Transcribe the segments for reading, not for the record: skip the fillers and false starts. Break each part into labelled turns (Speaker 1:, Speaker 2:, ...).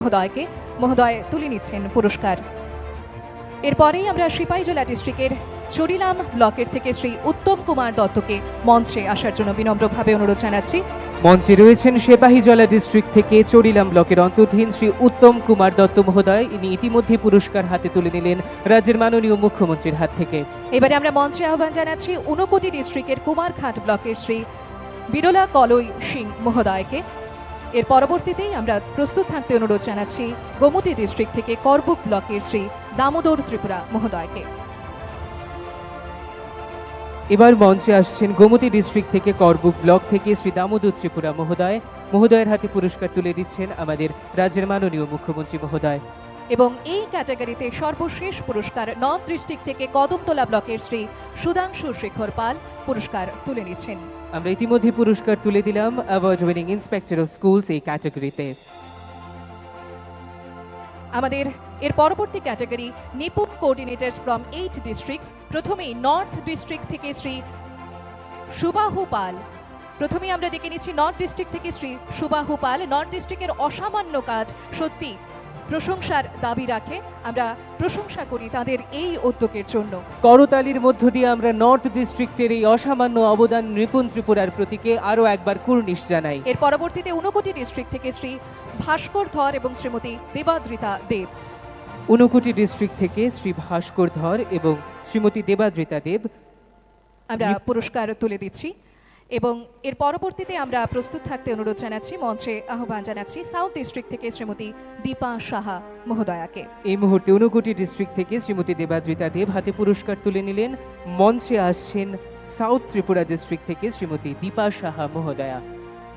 Speaker 1: মহোদয়কে মহোদয় তুলে নিচ্ছেন পুরস্কার। এরপরেই আমরা সিপাহীজলা ডিস্ট্রিক্টের চরিলাম ব্লকের থেকে শ্রী উত্তম কুমার দত্তকে মঞ্চে আসার জন্য বিনম্রভাবে অনুরোধ জানাচ্ছি।
Speaker 2: মঞ্চে রয়েছেন সিপাহীজলা ডিস্ট্রিক্ট থেকে চরিলাম ব্লকের অন্তর্ধীন শ্রী উত্তম কুমার দত্ত মহোদয়। ইনি ইতিমধ্যে পুরস্কার হাতে তুলে নিলেন রাজ্যের মাননীয় মুখ্যমন্ত্রীর হাত থেকে।
Speaker 1: এবারে আমরা মঞ্চে আহ্বান জানাচ্ছি ঊনকোটি ডিস্ট্রিক্টের কুমারঘাট ব্লকের শ্রী বিরলা কলই সিং মহোদয়কে। এর পরবর্তীতেই আমরা প্রস্তুত থাকতে অনুরোধ জানাচ্ছি গোমতী ডিস্ট্রিক্ট থেকে করবুক ব্লকের শ্রী দামোদর ত্রিপুরা মহোদয়কে।
Speaker 2: এবার মঞ্চে আসছেন গোমতী ডিস্ট্রিক্ট থেকে করবুক ব্লক থেকে শ্রী দামোদর ত্রিপুরা মহোদয়। মহোদয়ের হাতে পুরস্কার তুলে দিচ্ছেন আমাদের রাজ্যের মাননীয় মুখ্যমন্ত্রী মহোদয়।
Speaker 1: এবং এই ক্যাটাগরিতে সর্বশেষ পুরস্কার নর্থ ডিস্ট্রিক্ট থেকে কদমতলা ব্লকের শ্রী সুধাংশু শেখর পাল পুরস্কার তুলে নিচ্ছেন।
Speaker 2: আমরা ইতিমধ্যে পুরস্কার তুলে দিলাম award winning inspector of schools এই ক্যাটাগরিতে।
Speaker 1: আমাদের এর পরবর্তী ক্যাটাগরি নিপুণ কোঅর্ডিনেটরস ফ্রম 8 ডিস্ট্রিক্টস। প্রথমেই নর্থ ডিস্ট্রিক্ট থেকে শ্রী সুবাহু পাল। প্রথমেই আমরা দেখে নিচ্ছি নর্থ ডিস্ট্রিক্ট থেকে শ্রী সুবাহু পাল। নর্থ ডিস্ট্রিক্টের অসামান্য কাজ সত্যি প্রশংসার দাবি রাখে। আমরা প্রশংসা করি তাদের এই উদ্যোগের জন্য।
Speaker 2: করতালির মধ্য দিয়ে আমরা নর্থ ডিস্ট্রিক্টের এই অসামান্য অবদান নিপুণ ত্রিপুরার প্রতীকে আরও একবার কুর্নিশ জানাই।
Speaker 1: এর পরবর্তীতে ঊনকোটি ডিস্ট্রিক্ট থেকে শ্রী ভাস্কর ধর এবং শ্রীমতী দেবাদ্রিতা দেব।
Speaker 2: ঊনকোটি ডিস্ট্রিক্ট থেকে শ্রী ভাস্কর ধর এবং শ্রীমতী দেবাদ্রিতা দেব
Speaker 1: আমরা পুরস্কার তুলে দিচ্ছি। এবং এর পরবর্তীতে আমরা প্রস্তুত থাকতে অনুরোধ জানাচ্ছি, মঞ্চে আহ্বান জানাচ্ছি সাউথ ডিস্ট্রিক্ট থেকে শ্রীমতী দীপা সাহা মহোদয়াকে।
Speaker 2: এই মুহূর্তে ঊনকোটি ডিস্ট্রিক্ট থেকে শ্রীমতী দেবাদ্রিতা দেব হাতে পুরস্কার তুলে নিলেন। মঞ্চে আসছেন সাউথ ত্রিপুরা ডিস্ট্রিক্ট থেকে শ্রীমতী দীপা সাহা মহোদয়া।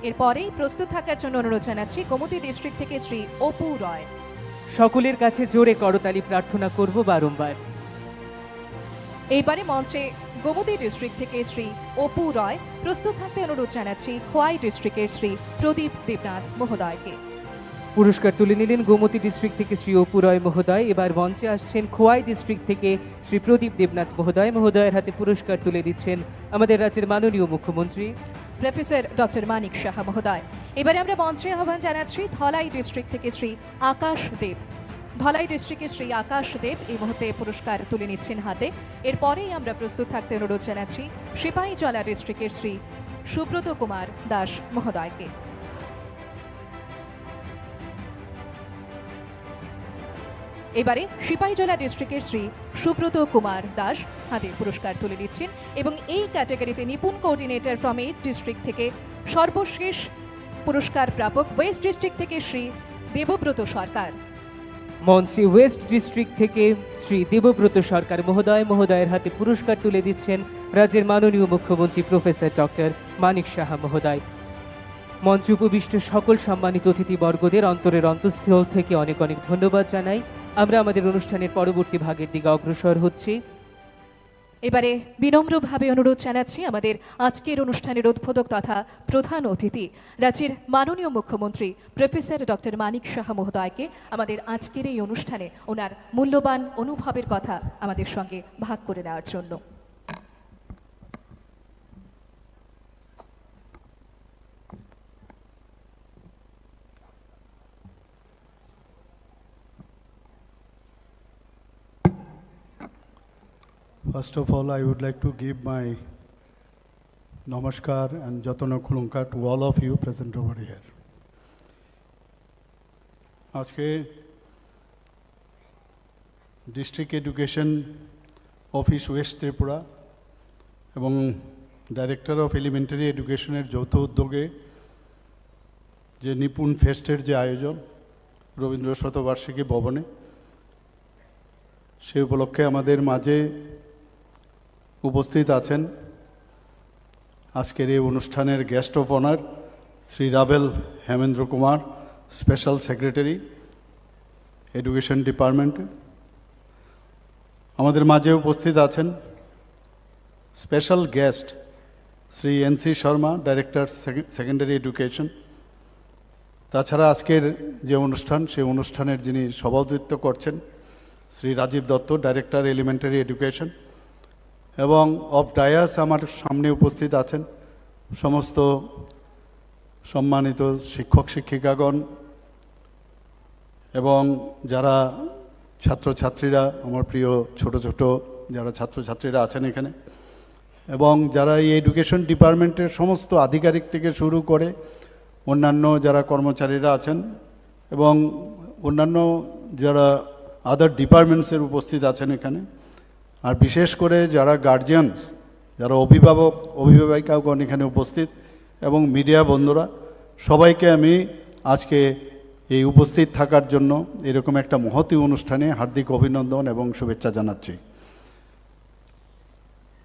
Speaker 1: এরপরেই প্রস্তুত থাকার জন্য অনুরোধ জানাচ্ছি গোমতী ডিস্ট্রিক্ট থেকে শ্রী অপু রয়।
Speaker 2: সকলের কাছে জোরে করতালি প্রার্থনা করব বারংবার।
Speaker 1: এইবারে মঞ্চে গোমতী ডিস্ট্রিক্ট থেকে শ্রী অপু রয়। প্রস্তুত থাকতে অনুরোধ জানাচ্ছি খোয়াই ডিস্ট্রিক্টের শ্রী প্রদীপ দেবনাথ মহোদয়কে।
Speaker 2: পুরস্কার তুলে নিলেন গোমতী ডিস্ট্রিক্ট থেকে শ্রী অপু রয় মহোদয়। এবার মঞ্চে আসছেন খোয়াই ডিস্ট্রিক্ট থেকে শ্রী প্রদীপ দেবনাথ মহোদয়। মহোদয়ের হাতে পুরস্কার তুলে দিচ্ছেন আমাদের রাজ্যের মাননীয় মুখ্যমন্ত্রী
Speaker 1: প্রফেসর ডক্টর মানিক সাহা মহোদয়। এবারে আমরা মঞ্চে আহ্বান জানাচ্ছি ধলাই ডিস্ট্রিক্ট থেকে শ্রী আকাশ দেব। ধলাই ডিস্ট্রিক্টের শ্রী আকাশ দেব এই মুহূর্তে পুরস্কার তুলে নিচ্ছেন হাতে। এরপরেই আমরা প্রস্তুত থাকতে অনুরোধ জানাচ্ছি সিপাহীজলা ডিস্ট্রিক্টের শ্রী সুব্রত কুমার দাস মহোদয়কে। এবারে সিপাহীজলা ডিস্ট্রিক্টের শ্রী সুব্রত কুমার দাস হাতে পুরস্কার তুলে দিচ্ছেন। এবং এই ক্যাটাগরিতে নিপুণ কোঅর্ডিনেটর ফ্রম 8 ডিস্ট্রিক্ট থেকে সর্বশেষ পুরস্কার প্রাপক ওয়েস্ট ডিস্ট্রিক্ট থেকে শ্রী দেবব্রত সরকার।
Speaker 2: মঞ্চে ওয়েস্ট ডিস্ট্রিক্ট থেকে শ্রী দেবব্রত সরকার মহোদয়। মহোদয়ের হাতে পুরস্কার তুলে দিচ্ছেন রাজ্যের মাননীয় মুখ্যমন্ত্রী প্রফেসর ডক্টর মানিক সাহা মহোদয়। মঞ্চে উপবিষ্ট সকল সম্মানিত অতিথিবর্গদের অন্তরের অন্তঃস্থল থেকে অনেক অনেক ধন্যবাদ জানাই। আমরা আমাদের অনুষ্ঠানের পরবর্তী ভাগের দিকে অগ্রসর হচ্ছি।
Speaker 1: এবারে বিনম্রভাবে অনুরোধ জানাচ্ছি আমাদের আজকের অনুষ্ঠানের উদ্বোধক তথা প্রধান অতিথি রাজ্যের মাননীয় মুখ্যমন্ত্রী প্রফেসর ডক্টর মানিক সাহা মহোদয়কে আমাদের আজকের এই অনুষ্ঠানে ওনার মূল্যবান অনুভবের কথা আমাদের সঙ্গে ভাগ করে নেওয়ার জন্য।
Speaker 3: First of all, I would like to give my namaskar and jatano khulunkar to all of you present over here. আজকে district education office West Tripura এবং ডাইরেক্টর অফ এলিমেন্টারি এডুকেশনের যৌথ উদ্যোগে যে নিপুণ ফেস্টের যে আয়োজন রবীন্দ্র শতবার্ষিকী ভবনে, সে উপলক্ষে আমাদের মাঝে উপস্থিত আছেন আজকের এই অনুষ্ঠানের guest of honour Shri Ravel Hemendra Kumar, special secretary education department. আমাদের মাঝে উপস্থিত আছেন special guest Shri NC Sharma, director secondary education. তাছাড়া আজকের যে অনুষ্ঠান, সেই অনুষ্ঠানের যিনি সভাপতিত্ব করছেন Shri Rajib Dutta, director elementary education. এবং অফ ডায়াস আমার সামনে উপস্থিত আছেন সমস্ত সম্মানিত শিক্ষক শিক্ষিকাগণ এবং যারা ছাত্রছাত্রীরা, আমার প্রিয় ছোট ছোট যারা ছাত্রছাত্রীরা আছেন এখানে, এবং যারা এই এডুকেশন ডিপার্টমেন্টের সমস্ত আধিকারিক থেকে শুরু করে অন্যান্য যারা কর্মচারীরা আছেন এবং অন্যান্য যারা আদার ডিপার্টমেন্টসের উপস্থিত আছেন এখানে, আর বিশেষ করে যারা গার্জিয়ানস, যারা অভিভাবিকাগণ এখানে উপস্থিত, এবং মিডিয়া বন্ধুরা, সবাইকে আমি আজকে এই উপস্থিত থাকার জন্য এরকম একটা মহতী অনুষ্ঠানে হার্দিক অভিনন্দন এবং শুভেচ্ছা জানাচ্ছি।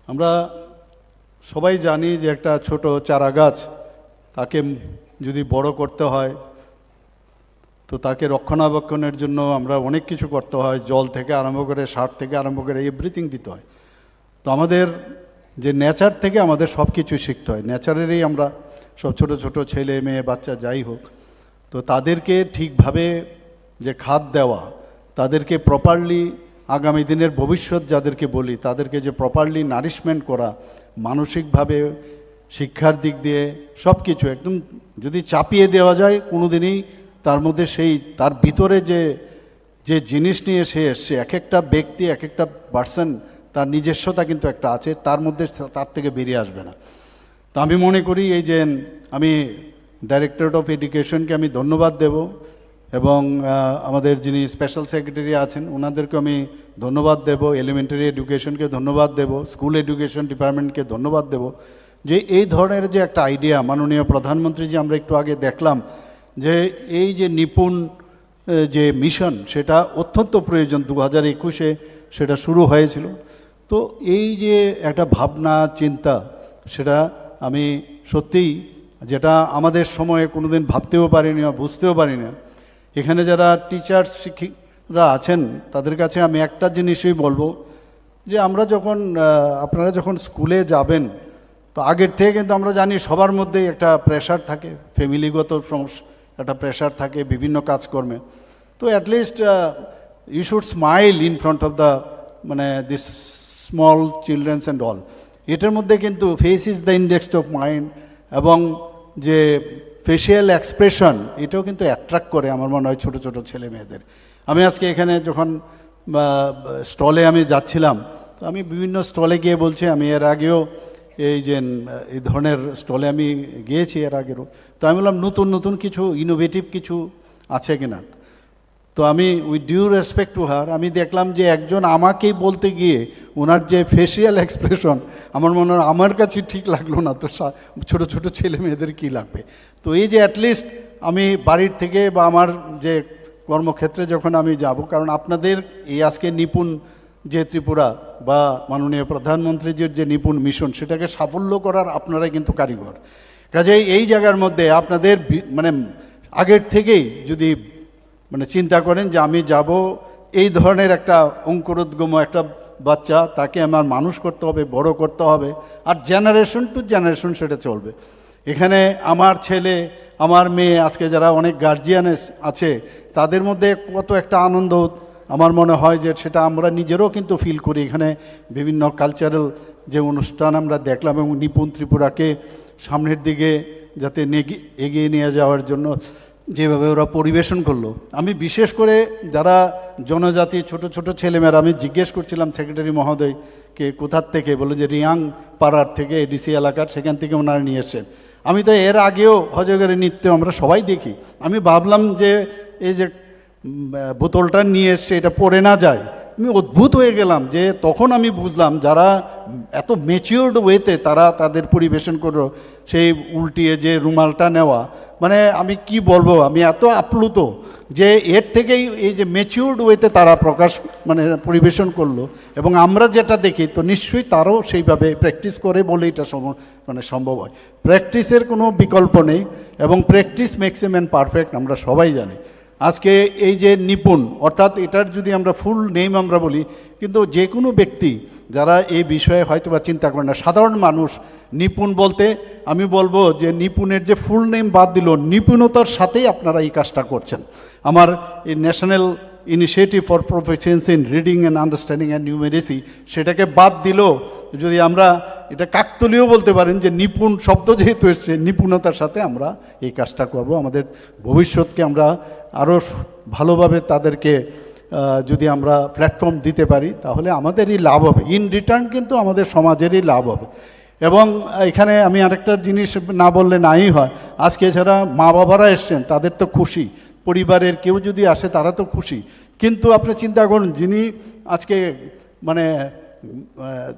Speaker 3: আমরা সবাই জানি যে একটা ছোট চারা গাছ, তাকে যদি বড় করতে হয় তো তাকে রক্ষণাবেক্ষণের জন্য আমরা অনেক কিছু করতে হয়, জল থেকে আরম্ভ করে সার থেকে আরম্ভ করে এভরিথিং দিতে হয়। তো আমাদের যে নেচার থেকে আমাদের সব কিছু শিখতে হয়, নেচারেরই আমরা সব ছোট ছোট ছেলে মেয়ে বাচ্চা যাই হোক, তো তাদেরকে ঠিকভাবে যে খাদ দেওয়া, তাদেরকে প্রপারলি আগামী দিনের ভবিষ্যৎ যাদেরকে বলি তাদেরকে যে প্রপারলি নারিশমেন্ট করা, মানসিকভাবে শিক্ষার দিক দিয়ে সব কিছু একদম যদি চাপিয়ে দেওয়া যায় কোনো দিনই তার মধ্যে সেই তার ভিতরে যে যে জিনিস নিয়ে সে এসছে, এক একটা ব্যক্তি এক একটা পার্সন তার নিজস্বতা কিন্তু একটা আছে, তার মধ্যে তার থেকে বেরিয়ে আসবে না। তো আমি মনে করি এই যে আমি ডাইরেক্টরেট অফ এডুকেশনকে আমি ধন্যবাদ দেব, এবং আমাদের যিনি স্পেশাল সেক্রেটারি আছেন ওনাদেরকে আমি ধন্যবাদ দেব, এলিমেন্টারি এডুকেশনকে ধন্যবাদ দেব, স্কুল এডুকেশন ডিপার্টমেন্টকে ধন্যবাদ দেব, যে এই ধরনের যে একটা আইডিয়া মাননীয় প্রধানমন্ত্রী যে আমরা একটু আগে দেখলাম যে এই যে নিপুণ যে মিশন সেটা অত্যন্ত প্রয়োজন, 2021-এ সেটা শুরু হয়েছিল। তো এই যে একটা ভাবনা চিন্তা, সেটা আমি সত্যিই যেটা আমাদের সময়ে কোনোদিন ভাবতেও পারিনি বা বুঝতেও পারি না। এখানে যারা টিচার্স শিক্ষকরা আছেন তাদের কাছে আমি একটা জিনিসই বলবো, যে আমরা যখন আপনারা যখন স্কুলে যাবেন তো আগের থেকে কিন্তু আমরা জানি সবার মধ্যেই একটা প্রেশার থাকে, ফ্যামিলিগত সমস্যা একটা প্রেশার থাকে বিভিন্ন কাজকর্মে। তো at least you should smile in front of the মানে this small childrens and all. এটার মধ্যে কিন্তু face is the index of mind, এবং যে ফেশিয়াল এক্সপ্রেশন এটাও কিন্তু অ্যাট্রাক্ট করে আমার মনে হয় ছোটো ছোটো ছেলে মেয়েদের। আমি আজকে এখানে যখন স্টলে আমি যাচ্ছিলাম, তো আমি বিভিন্ন স্টলে গিয়ে বলছি, আমি এর আগেও এই যে এই ধরনের স্টলে আমি গিয়েছি এর আগেরও, তো আমি বললাম নতুন নতুন কিছু ইনোভেটিভ কিছু আছে কিনা। তো আমি with due respect to her আমি দেখলাম যে একজন আমাকেই বলতে গিয়ে ওনার যে ফেশিয়াল এক্সপ্রেশন আমার মনে হয় আমার কাছে ঠিক লাগলো না, তো ছোটো ছোটো ছেলে মেয়েদের কী লাগবে। তো এই যে অ্যাটলিস্ট আমি বাড়ির থেকে বা আমার যে কর্মক্ষেত্রে যখন আমি যাব, কারণ আপনাদের এই আজকে নিপুণ যে ত্রিপুরা বা মাননীয় প্রধানমন্ত্রীজির যে নিপুণ মিশন সেটাকে সাফল্য করার আপনারাই কিন্তু কারিগর। কাজেই এই জায়গার মধ্যে আপনাদের মানে আগের থেকেই যদি মানে চিন্তা করেন যে আমি যাব, এই ধরনের একটা অঙ্কুরোদ্গম একটা বাচ্চা, তাকে আমার মানুষ করতে হবে, বড় করতে হবে, আর জেনারেশন টু জেনারেশন সেটা চলবে। এখানে আমার ছেলে আমার মেয়ে আজকে যারা অনেক গার্জিয়ান আছে তাদের মধ্যে কত একটা আনন্দ আমার মনে হয় যে সেটা আমরা নিজেরও কিন্তু ফিল করি। এখানে বিভিন্ন কালচারাল যে অনুষ্ঠান আমরা দেখলাম এবং নিপুণ ত্রিপুরাকে সামনের দিকে যাতে এগিয়ে নিয়ে যাওয়ার জন্য যেভাবে ওরা পরিবেশন করলো, আমি বিশেষ করে যারা জনজাতি ছোট ছোট ছেলেমেয়েরা, আমি জিজ্ঞেস করছিলাম সেক্রেটারি মহোদয়কে কোথার থেকে, বলে যে রিয়াং পাড়ার থেকে এডিসি এলাকার, সেখান থেকে ওনারা নিয়ে এসছেন। আমি তো এর আগেও হজগের নৃত্য আমরা সবাই দেখি, আমি ভাবলাম যে এই যে বোতলটা নিয়ে এসছে এটা পড়ে না যায়, আমি অদ্ভুত হয়ে গেলাম যে তখন আমি বুঝলাম যারা এত ম্যাচিওর্ড ওয়েতে তারা তাদের পরিবেশন করলো, সেই উল্টিয়ে যে রুমালটা নেওয়া, মানে আমি কি বলবো, আমি এত আপ্লুত যে এর থেকেই এই যে ম্যাচিওর্ড ওয়েতে তারা প্রকাশ মানে পরিবেশন করলো, এবং আমরা যেটা দেখি তো নিশ্চয়ই তারাও সেইভাবে প্র্যাকটিস করে বলে এটা মানে সম্ভব হয়। প্র্যাকটিসের কোনো বিকল্প নেই, এবং practice makes a man perfect, আমরা সবাই জানি। আজকে এই যে নিপুণ, অর্থাৎ এটার যদি আমরা ফুল নেম আমরা বলি, কিন্তু যে কোনো ব্যক্তি যারা এই বিষয়ে হয়তো বা চিন্তা করে না, সাধারণ মানুষ নিপুণ বলতে আমি বলবো যে নিপুণের যে ফুল নেম বাদ দিল, নিপুণতার সাথেই আপনারা এই কাজটা করছেন। আমার এই national initiative for proficiency in reading and understanding and numeracy, সেটাকে বাদ দিলেও যদি আমরা এটা কাকতলীয় বলতে পারেন যে নিপুণ শব্দ যেহেতু এসছে, নিপুণতার সাথে আমরা এই কাজটা করব। আমাদের ভবিষ্যৎকে আমরা আরও ভালোভাবে তাদেরকে যদি আমরা প্ল্যাটফর্ম দিতে পারি তাহলে আমাদেরই লাভ হবে, ইন রিটার্ন কিন্তু আমাদের সমাজেরই লাভ হবে। এবং এখানে আমি আরেকটা জিনিস না বললে নাই হয়, আজকে যারা মা বাবারা এসছেন তাদের তো খুশি, পরিবারের কেউ যদি আসে তারা তো খুশি, কিন্তু আপনি চিন্তা করুন যিনি আজকে মানে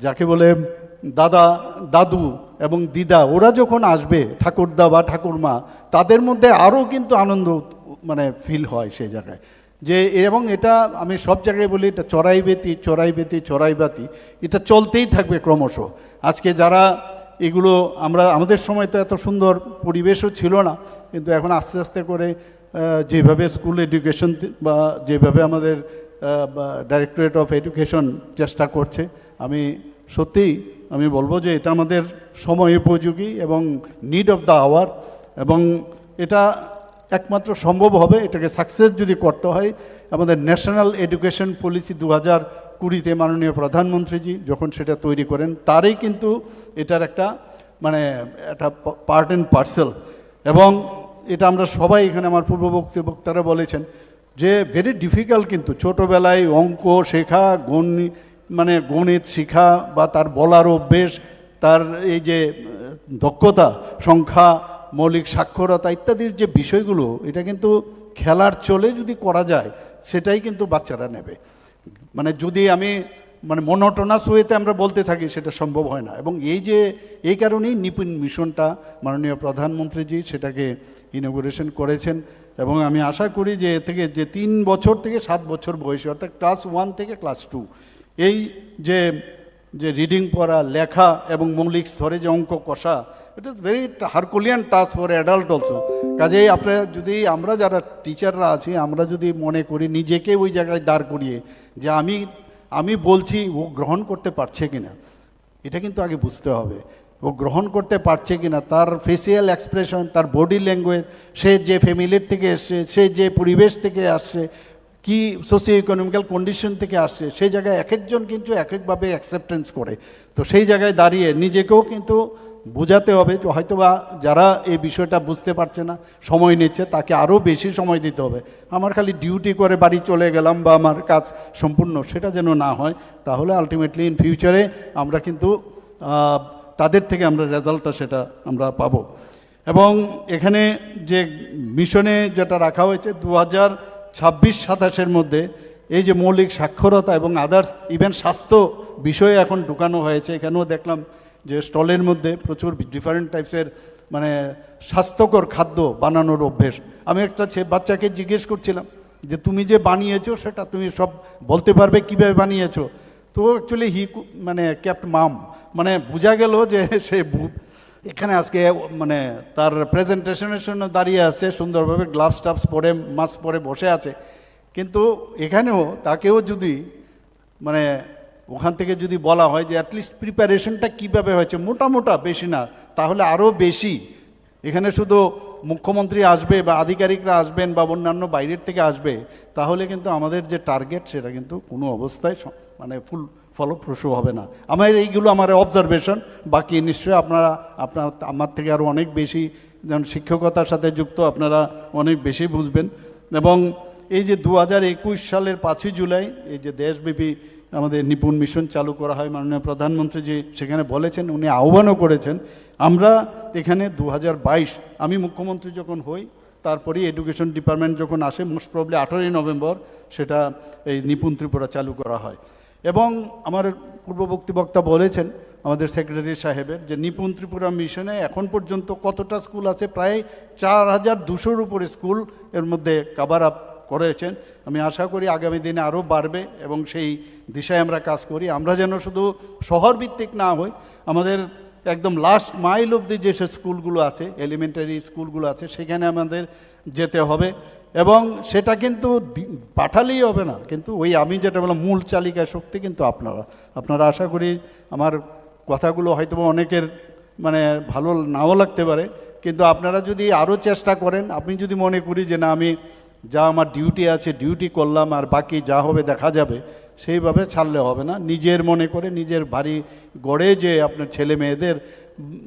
Speaker 3: যাকে বলে দাদা দাদু এবং দিদা ওরা যখন আসবে, ঠাকুরদা বা ঠাকুরমা, তাদের মধ্যে আরও কিন্তু আনন্দ মানে ফিল হয় সেই জায়গায় যে, এবং এটা আমি সব জায়গায় বলি, এটা চড়াইবেতি চড়াইবেতি চড়াইবাতি, এটা চলতেই থাকবে ক্রমশ। আজকে যারা এগুলো আমরা আমাদের সময় তো এত সুন্দর পরিবেশও ছিল না, কিন্তু এখন আস্তে আস্তে করে যেভাবে স্কুল এডুকেশন বা যেভাবে আমাদের ডাইরেক্টরেট অফ এডুকেশন চেষ্টা করছে, আমি বলবো যে এটা আমাদের সময় উপযোগী এবং নিড অফ দ্য আওয়ার, এবং এটা একমাত্র সম্ভব হবে এটাকে সাকসেস যদি করতে হয়। আমাদের ন্যাশনাল এডুকেশন পলিসি 2020-তে মাননীয় প্রধানমন্ত্রীজি যখন সেটা তৈরি করেন, তারই কিন্তু এটার একটা মানে একটা পার্ট অ্যান্ড পার্সেল। এবং এটা আমরা সবাই এখানে আমার বক্তারা বলেছেন যে ভেরি ডিফিকাল্ট, কিন্তু ছোটোবেলায় অঙ্ক শেখা, গণিত শেখা বা তার বলার অভ্যেস, তার এই যে দক্ষতা, সংখ্যা, মৌলিক সাক্ষরতা ইত্যাদির যে বিষয়গুলো, এটা কিন্তু খেলার চলে যদি করা যায় সেটাই কিন্তু বাচ্চারা নেবে। মানে যদি আমি মনোটোনাস ওয়েতে আমরা বলতে থাকি সেটা সম্ভব হয় না। এবং এই কারণেই নিপুণ মিশনটা মাননীয় প্রধানমন্ত্রীজি সেটাকে ইনগুরেশন করেছেন। এবং আমি আশা করি যে এ থেকে যে 3 বছর থেকে 7 বছর বয়সী, অর্থাৎ ক্লাস 1 থেকে ক্লাস 2, এই যে রিডিং পড়া, লেখা এবং মৌলিক স্তরে যে অঙ্ক কষা, it is very herculean task for adult also. কাজেই আমরা যারা টিচাররা আছি, আমরা যদি মনে করি নিজেকে ওই জায়গায় দাঁড় করিয়ে যে আমি বলছি ও গ্রহণ করতে পারছে কিনা, এটা কিন্তু আগে বুঝতে হবে। ও গ্রহণ করতে পারছে কিনা, তার ফেসিয়াল এক্সপ্রেশন, তার বডি ল্যাঙ্গুয়েজ, সে যে ফ্যামিলির থেকে এসছে, সে যে পরিবেশ থেকে আসছে, কি সোশিও ইকোনমিক্যাল কন্ডিশন থেকে আসছে, সেই জায়গায় এক একজন কিন্তু এক একভাবে অ্যাকসেপ্টেন্স করে। তো সেই জায়গায় দাঁড়িয়ে নিজেকেও কিন্তু বোঝাতে হবে যে হয়তোবা যারা এই বিষয়টা বুঝতে পারছে না, সময় নিচ্ছে, তাকে আরও বেশি সময় দিতে হবে। আমার খালি ডিউটি করে বাড়ি চলে গেলাম বা আমার কাজ সম্পূর্ণ, সেটা যেন না হয়। তাহলে আলটিমেটলি ইন ফিউচারে আমরা কিন্তু তাদের থেকে আমরা রেজাল্টটা সেটা আমরা পাবো। এবং এখানে যে মিশনে যেটা রাখা হয়েছে 2026-27-এর মধ্যে এই যে মৌলিক সাক্ষরতা এবং আদার্স ইভেন স্বাস্থ্য বিষয়ে এখন ঢুকানো হয়েছে। এখানেও দেখলাম যে স্টলের মধ্যে প্রচুর ডিফারেন্ট টাইপসের স্বাস্থ্যকর খাদ্য বানানোর অভ্যেস। আমি একটা বাচ্চাকে জিজ্ঞেস করছিলাম যে তুমি যে বানিয়েছো সেটা তুমি সব বলতে পারবে কীভাবে বানিয়েছো? তো অ্যাকচুয়ালি ক্যাপ্ট মাম, বোঝা গেল যে সে এখানে আজকে তার প্রেজেন্টেশনের জন্য দাঁড়িয়ে আছে, সুন্দরভাবে গ্লাভস টাভস পরে মাস্ক পরে বসে আছে। কিন্তু এখানেও তাকেও যদি ওখান থেকে যদি বলা হয় যে অ্যাটলিস্ট প্রিপারেশনটা কীভাবে হয়েছে, মোটা বেশি না, তাহলে আরও বেশি। এখানে শুধু মুখ্যমন্ত্রী আসবে বা আধিকারিকরা আসবেন বা অন্যান্য বাইরের থেকে আসবে, তাহলে কিন্তু আমাদের যে টার্গেট সেটা কিন্তু কোনো অবস্থায় ফুল ফলপ্রসূ হবে না। এইগুলো আমার অবজারভেশন। বাকি নিশ্চয়ই আমার থেকে আরও অনেক বেশি, যেমন শিক্ষকতার সাথে যুক্ত, আপনারা অনেক বেশি বুঝবেন। এবং এই যে 2021 সালের 5ই জুলাই এই যে দেশব্যাপী আমাদের নিপুণ মিশন চালু করা হয়, মাননীয় প্রধানমন্ত্রীজি সেখানে বলেছেন, উনি আহ্বানও করেছেন। আমরা এখানে 2022 আমি মুখ্যমন্ত্রী যখন হই, তারপরেই এডুকেশন ডিপার্টমেন্ট যখন আসে, মোস্ট প্রবলি 18ই নভেম্বর সেটা এই নিপুণ ত্রিপুরা চালু করা হয়। এবং আমার পূর্ববর্তী বক্তা বলেছেন আমাদের সেক্রেটারি সাহেবের যে নিপুণ ত্রিপুরা মিশনে এখন পর্যন্ত কতটা স্কুল আছে, প্রায় 4200-র উপরে স্কুল এর মধ্যে কাভার আপ করেছেন। আমি আশা করি আগামী দিনে আরও বাড়বে এবং সেই দিশায় আমরা কাজ করি। আমরা যেন শুধু শহর ভিত্তিক না হই, আমাদের একদম লাস্ট মাইল অবধি যে স্কুলগুলো আছে, এলিমেন্টারি স্কুলগুলো আছে, সেখানে আমাদের যেতে হবে। এবং সেটা কিন্তু পাঠালেই হবে না, কিন্তু আমি যেটা বললাম মূল চালিকা শক্তি কিন্তু আপনারা আশা করি আমার কথাগুলো হয়তো অনেকের ভালো নাও লাগতে পারে, কিন্তু আপনারা যদি আরও চেষ্টা করেন, আপনি যদি মনে করি যে না আমি যা আমার ডিউটি আছে ডিউটি করলাম, আর বাকি যা হবে দেখা যাবে, সেইভাবে ছাড়লে হবে না। নিজের মনে করে নিজের বাড়ি গড়ে যে আপনার ছেলে মেয়েদের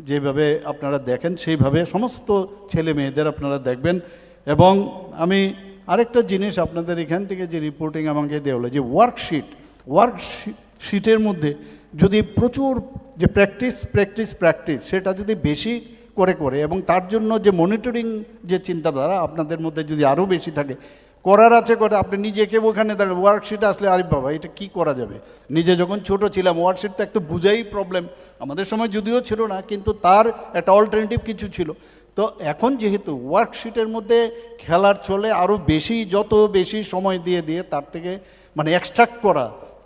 Speaker 3: যেভাবে আপনারা দেখেন সেইভাবে সমস্ত ছেলে মেয়েদের আপনারা দেখবেন। এবং আমি আরেকটা জিনিস আপনাদের এখান থেকে যে রিপোর্টিং আমাকে দেওয়া হলো, যে ওয়ার্কশিটের মধ্যে যদি প্রচুর যে প্র্যাকটিস সেটা যদি বেশি করে এবং তার জন্য যে মনিটরিং যে চিন্তাধারা আপনাদের মধ্যে যদি আরও বেশি থাকে, করার আছে করে আপনি নিজেকে ওখানে দেখেন ওয়ার্কশিট আসলে আরে বাবা এটা কি করা যাবে। নিজে যখন ছোট ছিলাম ওয়ার্কশিট তো একটা বুঝাই প্রবলেম, আমাদের সময় যদিও ছিল না কিন্তু তার একটা অল্টারনেটিভ কিছু ছিল। তো এখন যেহেতু ওয়ার্কশিটের মধ্যে খেলার চলে আরও বেশি, যত বেশি সময় দিয়ে তার থেকে মানে এক্সট্রাক্ট করা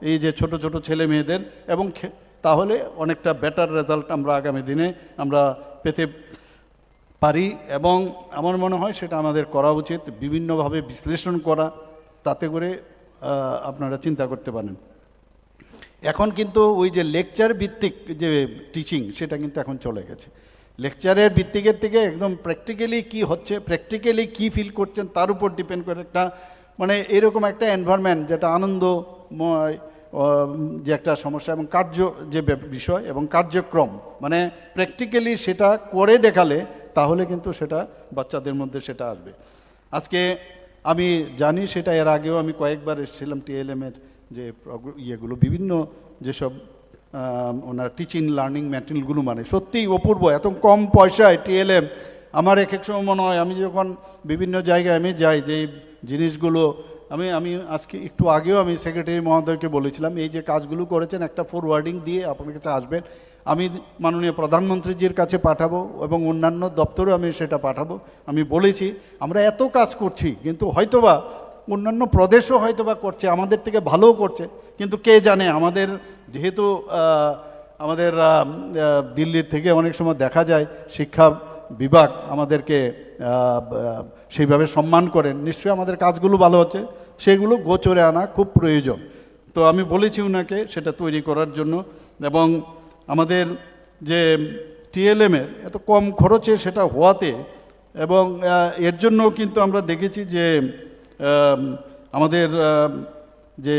Speaker 3: এই যে ছোট ছোট ছেলে মেয়েদের, এবং তাহলে অনেকটা বেটার রেজাল্ট আমরা আগামী দিনে আমরা পেতে পারি। এবং আমার মনে হয় সেটা আমাদের করা উচিত, বিভিন্নভাবে বিশ্লেষণ করা, তাতে করে আপনারা চিন্তা করতে পারেন। এখন কিন্তু ওই যে লেকচার ভিত্তিক যে টিচিং সেটা কিন্তু এখন চলে গেছে। লেকচারের ভিত্তিকের থেকে একদম প্র্যাকটিক্যালি কি হচ্ছে, প্র্যাকটিক্যালি কি ফিল করছেন তার উপর ডিপেন্ড করে একটা মানে এরকম একটা এনভায়রনমেন্ট যেটা আনন্দময় যে একটা সমস্যা, এবং যে বিষয় এবং কার্যক্রম মানে প্র্যাকটিক্যালি সেটা করে দেখালে তাহলে কিন্তু সেটা বাচ্চাদের মধ্যে সেটা আসবে। আজকে আমি জানি সেটা, এর আগেও আমি কয়েকবার এসেছিলাম টিএলএমের যে ইয়েগুলো বিভিন্ন যেসব ওনার টিচিং লার্নিং ম্যাটেরিয়ালগুলো মানে সত্যিই অপূর্ব, এত কম পয়সায় টিএলএম। আমার এক সময় মনে হয় আমি যখন বিভিন্ন জায়গায় আমি যাই যে জিনিসগুলো আমি আজকে একটু আগেও আমি সেক্রেটারি মহোদয়কে বলেছিলাম এই যে কাজগুলো করেছেন একটা ফরওয়ার্ডিং দিয়ে আপনার কাছে আসবেন, আমি মাননীয় প্রধানমন্ত্রীজির কাছে পাঠাবো এবং অন্যান্য দপ্তরেও আমি সেটা পাঠাবো। আমি বলেছি আমরা এত কাজ করছি কিন্তু হয়তোবা অন্যান্য প্রদেশও হয়তোবা করছে, আমাদের থেকে ভালোও করছে, কিন্তু কে জানে আমাদের যেহেতু আমাদের দিল্লির থেকে অনেক সময় দেখা যায় শিক্ষা বিভাগ আমাদেরকে সেইভাবে সম্মান করেন, নিশ্চয়ই আমাদের কাজগুলো ভালো হচ্ছে, সেগুলো গোচরে আনা খুব প্রয়োজন। তো আমি বলেছি ওনাকে সেটা তৈরি করার জন্য। এবং আমাদের যে টিএলএমের এত কম খরচে সেটা হওয়াতে এবং এর জন্য কিন্তু আমরা দেখেছি যে আমাদের যে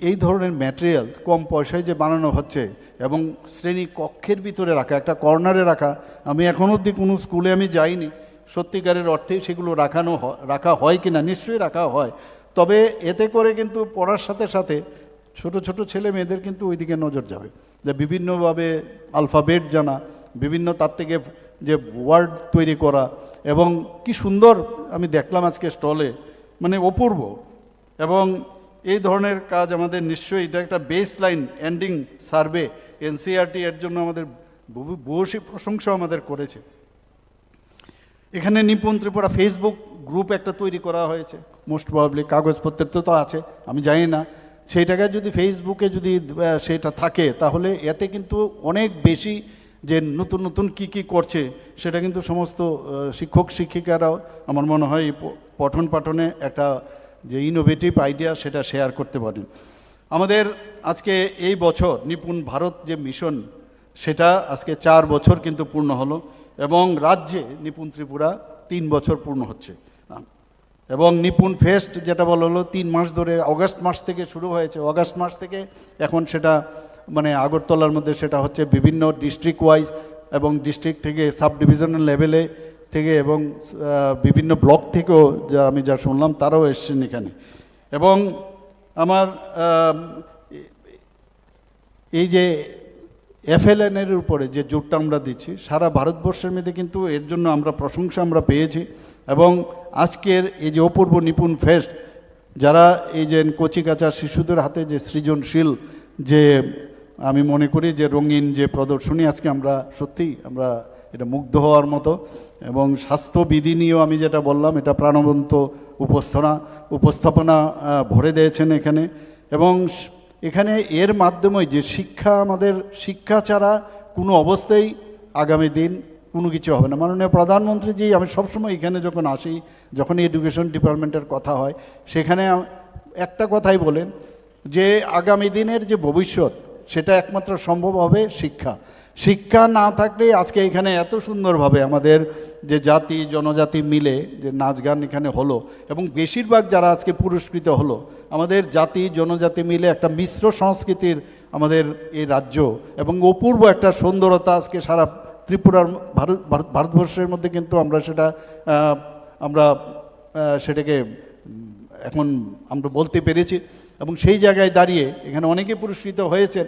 Speaker 3: এই ধরনের ম্যাটেরিয়াল কম পয়সায় যে বানানো হচ্ছে এবং শ্রেণী কক্ষের ভিতরে রাখা, একটা কর্নারে রাখা, আমি এখন অবধি কোনো স্কুলে আমি যাইনি সত্যিকারের অর্থে সেগুলো রাখা হয় কিনা, নিশ্চয়ই রাখা হয়। তবে এতে করে কিন্তু পড়ার সাথে সাথে ছোট ছোট ছেলে মেয়েদের কিন্তু ওইদিকে নজর যাবে, যে বিভিন্নভাবে আলফাবেট জানা, বিভিন্ন তার থেকে যে ওয়ার্ড তৈরি করা, এবং কি সুন্দর আমি দেখলাম আজকে স্টলে, মানে অপূর্ব। এবং এই ধরনের কাজ আমাদের নিশ্চয়ই এটা একটা base line ending survey NCERT এর জন্য আমাদের বহুশী প্রশংসা আমাদের করেছে। এখানে নিপুণ ত্রিপুরা ফেসবুক গ্রুপ একটা তৈরি করা হয়েছে, মোস্ট প্রবাবলি কাগজপত্রের তো আছে আমি জানি না, সেইটাকে যদি ফেসবুকে যদি সেটা থাকে তাহলে এতে কিন্তু অনেক বেশি যে নতুন নতুন কী করছে সেটা কিন্তু সমস্ত শিক্ষক শিক্ষিকারাও আমার মনে হয় পঠন পাঠনে একটা যে ইনোভেটিভ আইডিয়া সেটা শেয়ার করতে পারেন। আমাদের আজকে এই বছর নিপুণ ভারত যে মিশন সেটা আজকে 4 বছর কিন্তু পূর্ণ হলো, এবং রাজ্যে নিপুণ ত্রিপুরা 3 বছর পূর্ণ হচ্ছে। এবং নিপুণ ফেস্ট যেটা বলা হলো 3 মাস ধরে, অগাস্ট মাস থেকে শুরু হয়েছে, অগাস্ট মাস থেকে এখন সেটা মানে আগরতলার মধ্যে সেটা হচ্ছে বিভিন্ন ডিস্ট্রিক্ট ওয়াইজ এবং ডিস্ট্রিক্ট থেকে সাব ডিভিশনাল লেভেলে থেকে এবং বিভিন্ন ব্লক থেকেও যা আমি যা শুনলাম তারাও এসছেন এখানে। এবং আমার এই যে এফএলএনের উপরে যে জোরটা আমরা দিচ্ছি সারা ভারতবর্ষের মধ্যে কিন্তু এর জন্য আমরা প্রশংসা আমরা পেয়েছি। এবং আজকের এই যে অপূর্ব নিপুণ ফেস্ট, যারা এই যে কচিকাঁচা শিশুদের হাতে যে সৃজনশীল যে আমি মনে করি যে রঙিন যে প্রদর্শনী আজকে আমরা সত্যিই আমরা এটা মুগ্ধ হওয়ার মতো, এবং স্বাস্থ্যবিধি নিয়েও আমি যেটা বললাম এটা প্রাণবন্ত উপস্থাপনা ভরে দিয়েছেন এখানে। এবং এখানে এর মাধ্যমে যে শিক্ষা, আমাদের শিক্ষা ছাড়া কোনো অবস্থায় আগামী দিন কোনো কিছু হবে না। মাননীয় প্রধানমন্ত্রীজি, আমি সবসময় এখানে যখন আসি, যখন এডুকেশন ডিপার্টমেন্টের কথা হয়, সেখানে একটা কথাই বলেন যে আগামী দিনের যে ভবিষ্যৎ সেটা একমাত্র সম্ভব হবে শিক্ষা। শিক্ষা না থাকলে আজকে এখানে এত সুন্দরভাবে আমাদের যে জাতি জনজাতি মিলে যে নাচ গান এখানে হলো, এবং বেশিরভাগ যারা আজকে পুরস্কৃত হলো আমাদের জাতি জনজাতি মিলে একটা মিশ্র সংস্কৃতির আমাদের এই রাজ্য, এবং অপূর্ব একটা সুন্দরতা আজকে সারা ত্রিপুরার ভারতবর্ষের মধ্যে কিন্তু আমরা সেটাকে এখন আমরা বলতে পেরেছি, এবং সেই জায়গায় দাঁড়িয়ে এখানে অনেকে পুরস্কৃত হয়েছে।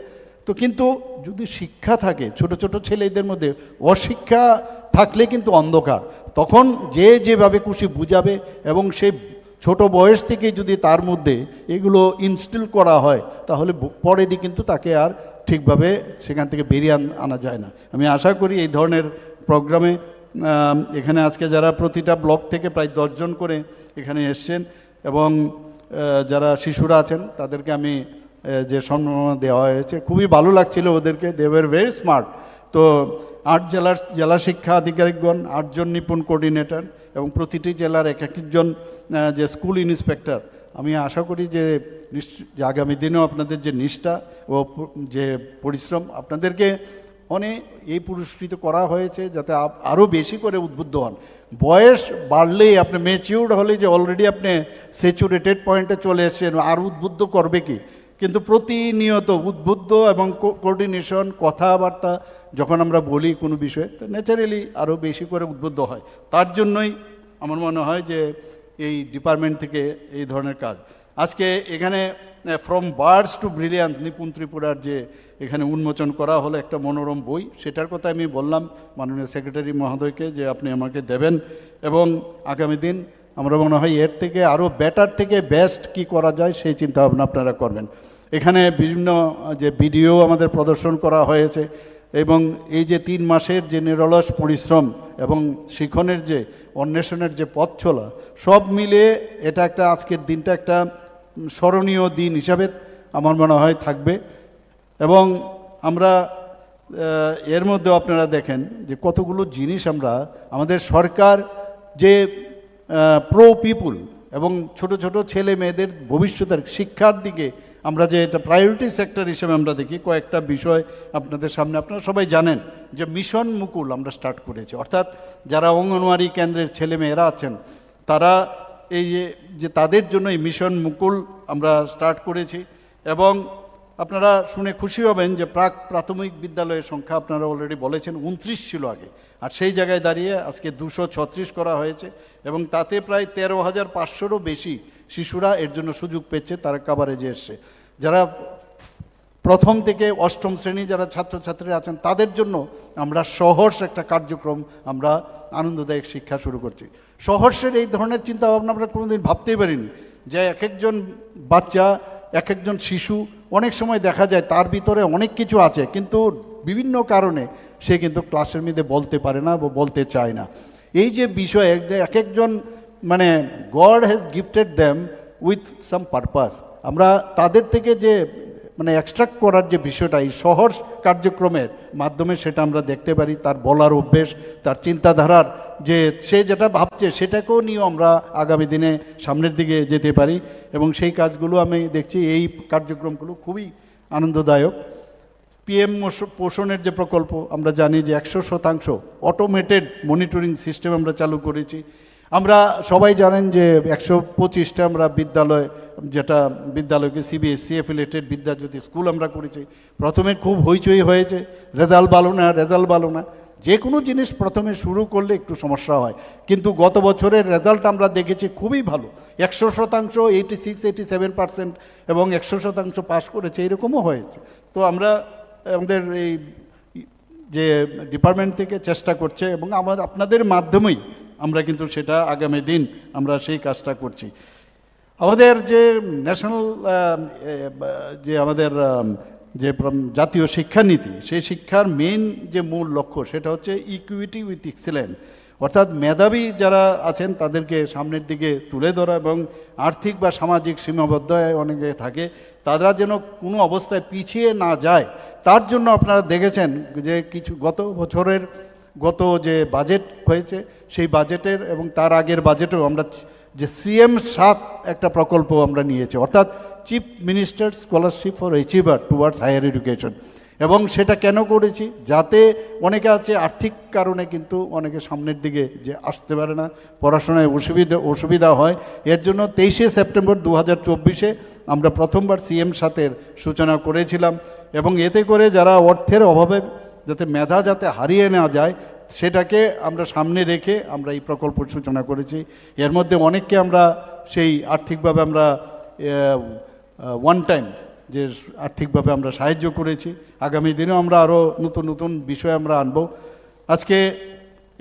Speaker 3: তো কিন্তু যদি শিক্ষা থাকে ছোট ছোট ছেলেদের মধ্যে, অশিক্ষা থাকলে কিন্তু অন্ধকার, তখন যে যেভাবে খুশি বুঝাবে, এবং সেই ছোট বয়স থেকে যদি তার মধ্যে এগুলো ইনস্টিল করা হয় তাহলে পরে দিয়ে কিন্তু তাকে আর ঠিকভাবে সেখান থেকে বেরিয়ে আনা যায় না। আমি আশা করি এই ধরনের প্রোগ্রামে এখানে আজকে যারা প্রতিটা ব্লক থেকে প্রায় 10 জন করে এখানে এসছেন, এবং যারা শিশুরা আছেন তাদেরকে আমি যে সম্মাননা দেওয়া হয়েছে খুবই ভালো লাগছিল ওদেরকে, দে ওয়ার ভেরি স্মার্ট। তো 8 জেলা শিক্ষা আধিকারিকগণ, 8 জন নিপুণ কোঅর্ডিনেটর, এবং প্রতিটি জেলার এক একজন যে স্কুল ইন্সপেক্টর। আমি আশা করি যে আগামী দিনেও আপনাদের যে নিষ্ঠা ও যে পরিশ্রম, আপনাদেরকে অনেক এই পুরস্কৃত করা হয়েছে যাতে আরও বেশি করে উদ্বুদ্ধ হন। বয়স বাড়লেই আপনি ম্যাচিউর্ড হলে যে অলরেডি আপনি স্যাচুরেটেড পয়েন্টে চলে এসেছেন, আর উদ্বুদ্ধ করবে কি? কিন্তু প্রতিনিয়ত উদ্বুদ্ধ এবং কোঅর্ডিনেশন, কথাবার্তা যখন আমরা বলি কোনো বিষয়ে, তো ন্যাচারালি আরও বেশি করে উদ্বুদ্ধ হয়। তার জন্যই আমার মনে হয় যে এই ডিপার্টমেন্ট থেকে এই ধরনের কাজ আজকে এখানে ফ্রম বার্ডস টু ব্রিলিয়ান্স নিপুণ ত্রিপুরার যে এখানে উন্মোচন করা হলো একটা মনোরম বই, সেটার কথা আমি বললাম মাননীয় সেক্রেটারি মহোদয়কে যে আপনি আমাকে দেবেন, এবং আগামী দিন আমরা মনে হয় এর থেকে আরও বেটার থেকে বেস্ট কি করা যায় সেই চিন্তাভাবনা আপনারা করবেন। এখানে বিভিন্ন যে ভিডিও আমাদের প্রদর্শন করা হয়েছে, এবং এই যে 3 মাসের যে নিরলস পরিশ্রম এবং শিক্ষণের যে অন্বেষণের যে পথ চলা, সব মিলে এটা একটা আজকের দিনটা একটা স্মরণীয় দিন হিসাবে আমার মনে হয় থাকবে। এবং আমরা এর মধ্যেও আপনারা দেখেন যে কতগুলো জিনিস আমরা আমাদের সরকার যে প্রো পিপুল এবং ছোট ছোট ছেলে মেয়েদের ভবিষ্যতের শিক্ষার দিকে আমরা যে এটা প্রায়োরিটি সেক্টর হিসেবে আমরা দেখি। কয়েকটা বিষয় আপনাদের সামনে, আপনারা সবাই জানেন যে মিশন মুকুল আমরা স্টার্ট করেছি, অর্থাৎ যারা অঙ্গনওয়াড়ি কেন্দ্রের ছেলে মেয়েরা আছেন তারা এই যে তাদের জন্য এই মিশন মুকুল আমরা স্টার্ট করেছি। এবং আপনারা শুনে খুশি হবেন যে প্রাথমিক বিদ্যালয়ের সংখ্যা আপনারা অলরেডি বলেছেন 29 ছিল আগে, আর সেই জায়গায় দাঁড়িয়ে আজকে 236 করা হয়েছে, এবং তাতে প্রায় 13,500-রও বেশি শিশুরা এর জন্য সুযোগ পেয়েছে, তারা কাভারেজে এসছে। যারা প্রথম থেকে 8ম শ্রেণী যারা ছাত্রছাত্রীরা আছেন তাদের জন্য আমরা সহর্ষ একটা কার্যক্রম, আমরা আনন্দদায়ক শিক্ষা শুরু করছি। সহর্ষের এই ধরনের চিন্তাভাবনা আমরা কোনোদিন ভাবতেই পারিনি যে এক একজন বাচ্চা, এক একজন শিশু, অনেক সময় দেখা যায় তার ভিতরে অনেক কিছু আছে, কিন্তু বিভিন্ন কারণে সে কিন্তু ক্লাসের মধ্যে বলতে পারে না বা বলতে চায় না। এই যে বিষয় এক একজন মানে god has gifted them with some purpose, আমরা তাদের থেকে যে মানে এক্সট্রাক্ট করার যে বিষয়টা এই সহজ কার্যক্রমের মাধ্যমে সেটা আমরা দেখতে পারি। তার বলার অভ্যেস, তার চিন্তাধারার যে সে যেটা ভাবছে সেটাকেও নিয়েও আমরা আগামী দিনে সামনের দিকে যেতে পারি, এবং সেই কাজগুলো আমি দেখছি এই কার্যক্রমগুলো খুবই আনন্দদায়ক। PM পোষণের যে প্রকল্প আমরা জানি যে 100% অটোমেটেড মনিটরিং সিস্টেম আমরা চালু করেছি। আমরা সবাই জানেন যে 125টা আমরা বিদ্যালয়, যেটা বিদ্যালয়কে CBSE অ্যাফিলিয়েটেড বিদ্যাজ্যোতি স্কুল আমরা করেছি। প্রথমে খুব হইচই হয়েছে, রেজাল্ট ভালো না, যে কোনো জিনিস প্রথমে শুরু করলে একটু সমস্যা হয়, কিন্তু গত বছরের রেজাল্ট আমরা দেখেছি খুবই ভালো, 100%, 86-87% এবং 100% পাস করেছে, এরকমও হয়েছে। তো আমরা আমাদের এই যে ডিপার্টমেন্ট থেকে চেষ্টা করছে, এবং আপনাদের মাধ্যমেই আমরা কিন্তু সেটা আগামী দিন আমরা সেই কাজটা করছি। আমাদের যে ন্যাশনাল যে আমাদের যে জাতীয় শিক্ষানীতি, সেই শিক্ষার মেইন যে মূল লক্ষ্য সেটা হচ্ছে ইকুইটি উইথ এক্সেলেন্স, অর্থাৎ মেধাবী যারা আছেন তাদেরকে সামনের দিকে তুলে ধরা, এবং আর্থিক বা সামাজিক সীমাবদ্ধতায় অনেকে থাকে তারা যেন কোনো অবস্থায় পিছিয়ে না যায়, তার জন্য আপনারা দেখেছেন যে কিছু গত যে বাজেট হয়েছে সেই বাজেটের এবং তার আগের বাজেটেও আমরা যে CM7 একটা প্রকল্প আমরা নিয়েছি, অর্থাৎ chief minister scholarship for achiever towards higher education. এবং সেটা কেন করেছি, যাতে অনেকে আছে আর্থিক কারণে কিন্তু অনেকে সামনের দিকে যে আসতে পারে না, পড়াশোনায় অসুবিধা হয়। এর জন্য 23শে সেপ্টেম্বর 2024-এ আমরা প্রথমবার সিএম সাথের সূচনা করেছিলাম, এবং এতে করে যারা অর্থের অভাবে যাতে মেধা যাতে হারিয়ে নেওয়া যায় সেটাকে আমরা সামনে রেখে আমরা এই প্রকল্প সূচনা করেছি। এর মধ্যে অনেককে আমরা সেই আর্থিকভাবে আমরা ওয়ান টাইম যে আর্থিকভাবে আমরা সাহায্য করেছি। আগামী দিনেও আমরা আরও নতুন নতুন বিষয় আমরা আনব। আজকে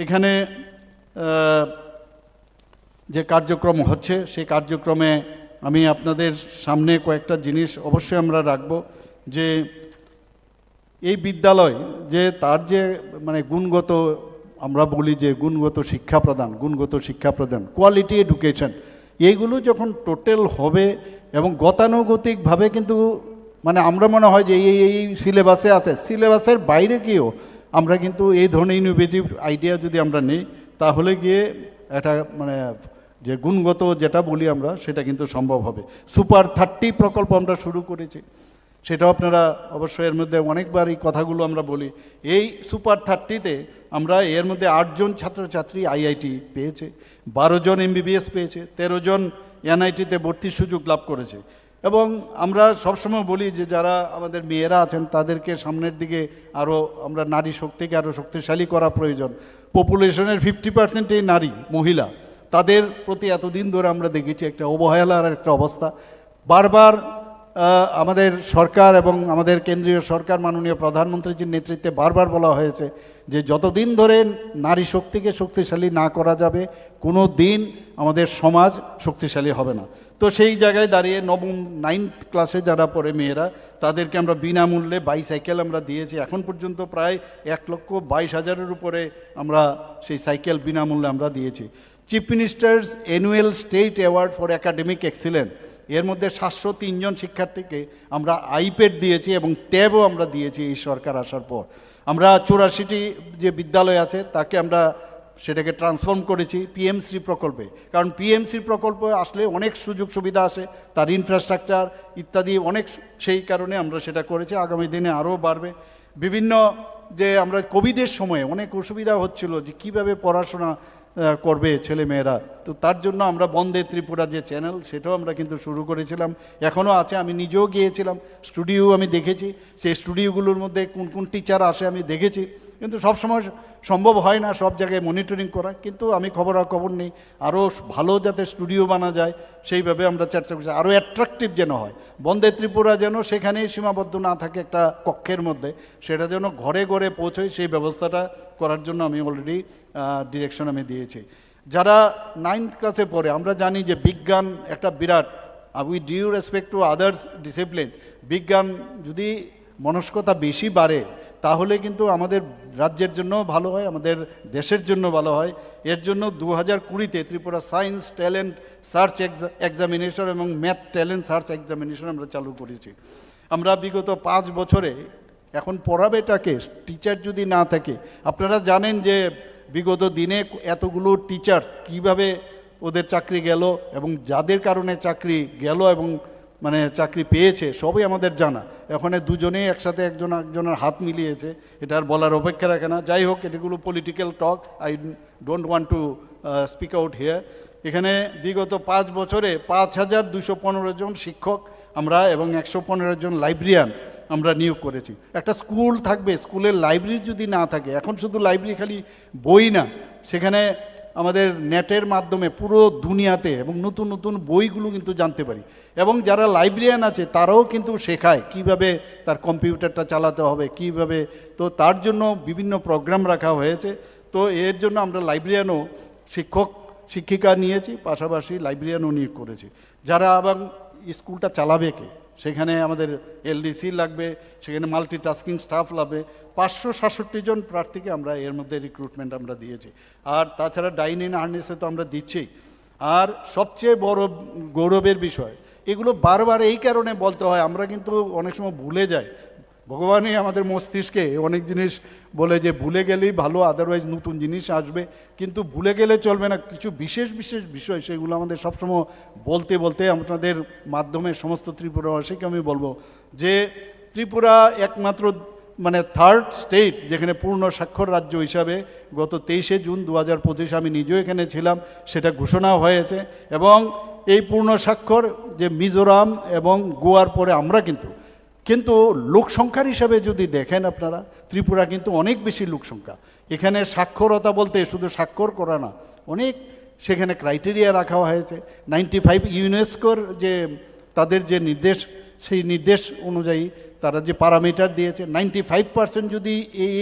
Speaker 3: এখানে যে কার্যক্রম হচ্ছে সেই কার্যক্রমে আমি আপনাদের সামনে কয়েকটা জিনিস অবশ্যই আমরা রাখব, যে এই বিদ্যালয় যে তার যে মানে গুণগত, আমরা বলি যে গুণগত শিক্ষা প্রদান কোয়ালিটি এডুকেশন, এইগুলো যখন টোটাল হবে এবং গতানুগতিকভাবে কিন্তু মানে আমরা মনে হয় যে এই সিলেবাসে আছে, সিলেবাসের বাইরে গিয়েও আমরা কিন্তু এই ধরনের ইনোভেটিভ আইডিয়া যদি আমরা নিই তাহলে গিয়ে এটা মানে যে গুণগত যেটা বলি আমরা সেটা কিন্তু সম্ভব হবে। সুপার 30 প্রকল্প আমরা শুরু করেছি, সেটাও আপনারা অবশ্যই এর মধ্যে অনেকবার এই কথাগুলো আমরা বলি। এই সুপার 30-তে আমরা এর মধ্যে 8 জন ছাত্রছাত্রী আইআইটি পেয়েছে, 12 জন এমবিবিএস পেয়েছে, 13 জন এনআইটিতে ভর্তির সুযোগ লাভ করেছে। এবং আমরা সবসময় বলি যে যারা আমাদের মেয়েরা আছেন তাদেরকে সামনের দিকে আরও আমরা নারী শক্তিকে আরও শক্তিশালী করা প্রয়োজন। পপুলেশনের 50% এই নারী মহিলা, তাদের প্রতি এতদিন ধরে আমরা দেখেছি একটা অবহেলার একটা অবস্থা। বারবার আমাদের সরকার এবং আমাদের কেন্দ্রীয় সরকার মাননীয় প্রধানমন্ত্রীজির নেতৃত্বে বারবার বলা হয়েছে যে যতদিন ধরে নারী শক্তিকে শক্তিশালী না করা যাবে কোনো দিন আমাদের সমাজ শক্তিশালী হবে না। তো সেই জায়গায় দাঁড়িয়ে নবম 9th ক্লাসে যারা পড়ে মেয়েরা তাদেরকে আমরা বিনামূল্যে বাইসাইকেল আমরা দিয়েছি। এখন পর্যন্ত প্রায় 1,22,000-এর উপরে আমরা সেই সাইকেল বিনামূল্যে আমরা দিয়েছি। Chief ministers annual state award for academic excellence, এর মধ্যে 703 জন শিক্ষার্থীকে আমরা আইপ্যাড দিয়েছি এবং ট্যাবও আমরা দিয়েছি এই সরকার আসার পর। আমরা 84টি যে বিদ্যালয় আছে তাকে আমরা সেটাকে ট্রান্সফর্ম করেছি পিএমসি প্রকল্পে, কারণ পিএমসি প্রকল্প আসলে অনেক সুযোগ সুবিধা আসে, তার ইনফ্রাস্ট্রাকচার ইত্যাদি অনেক, সেই কারণে আমরা সেটা করেছি। আগামী দিনে আরও বাড়বে। বিভিন্ন যে আমরা কোভিডের সময়ে অনেক অসুবিধা হচ্ছিল যে কীভাবে পড়াশোনা করবে ছেলে মেয়েরা, তো তার জন্য আমরা বন্দে ত্রিপুরা যে চ্যানেল সেটাও আমরা কিন্তু শুরু করেছিলাম, এখনও আছে। আমি নিজেও গিয়েছিলাম, স্টুডিও আমি দেখেছি, সেই স্টুডিওগুলোর মধ্যে কোন কোন টিচার আসে আমি দেখেছি, কিন্তু সবসময় সম্ভব হয় না সব জায়গায় মনিটরিং করা, কিন্তু আমি খবর নেই আরও ভালো যাতে স্টুডিও বানা যায় সেইভাবে আমরা চেষ্টা করছি, আরও অ্যাট্রাকটিভ যেন হয়। বন্দে ত্রিপুরা যেন সেখানেই সীমাবদ্ধ না থাকে একটা কক্ষের মধ্যে, সেটা যেন ঘরে ঘরে পৌঁছয় সেই ব্যবস্থাটা করার জন্য আমি অলরেডি ডিরেকশন আমি দিয়েছি। যারা 9th ক্লাসে পড়ে, আমরা জানি যে বিজ্ঞান একটা বিরাট, with due respect to others discipline, বিজ্ঞান যদি মনস্কতা বেশি বাড়ে তাহলে কিন্তু আমাদের রাজ্যের জন্য ভালো হয়, আমাদের দেশের জন্য ভালো হয়। এর জন্য 2020-তে Tripura science talent search examination এবং ম্যাথ ট্যালেন্ট সার্চ এক্সামিনেশন আমরা চালু করেছি। আমরা বিগত 5 বছরে এখন পড়াবেটাকে টিচার যদি না থাকে, আপনারা জানেন যে বিগত দিনে এতগুলো টিচার কিভাবে ওদের চাকরি গেল এবং যাদের কারণে চাকরি গেল এবং মানে চাকরি পেয়েছে সবই আমাদের জানা। ওখানে দুজনেই একসাথে একজনের হাত মিলিয়েছে, এটা আর বলার অপেক্ষা রাখে না। যাই হোক, এগুলো political talk, I don't want to speak out here. এখানে বিগত 5 বছরে 5,215 জন শিক্ষক আমরা এবং 115 জন লাইব্রেরিয়ান আমরা নিয়োগ করেছি। একটা স্কুল থাকবে, স্কুলের লাইব্রেরি যদি না থাকে, এখন শুধু লাইব্রেরি খালি বই না, সেখানে আমাদের নেটের মাধ্যমে পুরো দুনিয়াতে এবং নতুন নতুন বইগুলো কিন্তু জানতে পারি। এবং যারা লাইব্রেরিয়ান আছে তারাও কিন্তু শেখায় কিভাবে তার কম্পিউটারটা চালাতে হবে, কিভাবে, তো তার জন্য বিভিন্ন প্রোগ্রাম রাখা হয়েছে। তো এর জন্য আমরা লাইব্রেরিয়ানও শিক্ষিকা নিয়েছি, পাশাপাশি লাইব্রেরিয়ানও নিয়োগ করেছি। যারা আবার স্কুলটা চালাবে কে, সেখানে আমাদের এলডিসি লাগবে, সেখানে মাল্টিটাস্কিং স্টাফ লাগবে। 567 জন প্রার্থীকে আমরা এর মধ্যে রিক্রুটমেন্ট আমরা দিয়েছি। আর তাছাড়া ডাইন ইন হার্নেসে তো আমরা দিচ্ছি। আর সবচেয়ে বড় গৌরবের বিষয়, এগুলো বারবার এই কারণে বলতে হয়, আমরা কিন্তু অনেক সময় ভুলে যাই। ভগবানই আমাদের মস্তিষ্কে অনেক জিনিস বলে যে ভুলে গেলেই ভালো, আদারওয়াইজ নতুন জিনিস আসবে, কিন্তু ভুলে গেলে চলবে না। কিছু বিশেষ বিশেষ বিষয় সেগুলো আমাদের সবসময় বলতে বলতে আপনাদের মাধ্যমে সমস্ত ত্রিপুরাবাসীকে আমি বলবো যে ত্রিপুরা একমাত্র মানে থার্ড স্টেট যেখানে পূর্ণ স্বাক্ষর রাজ্য হিসাবে গত 23শে জুন 2025 আমি নিজেও এখানে ছিলাম, সেটা ঘোষণা হয়েছে। এবং এই পূর্ণ স্বাক্ষর যে মিজোরাম এবং গোয়ার পরে আমরা কিন্তু লোক সংখ্যার হিসাবে যদি দেখেন আপনারা, ত্রিপুরা কিন্তু অনেক বেশি লোক সংখ্যা। এখানে সাক্ষরতা বলতে শুধু স্বাক্ষর করা না, অনেক সেখানে ক্রাইটেরিয়া রাখা হয়েছে। 95 ইউনেস্কোর যে তাদের যে নির্দেশ, সেই নির্দেশ অনুযায়ী তারা যে প্যারামিটার দিয়েছে, 95% যদি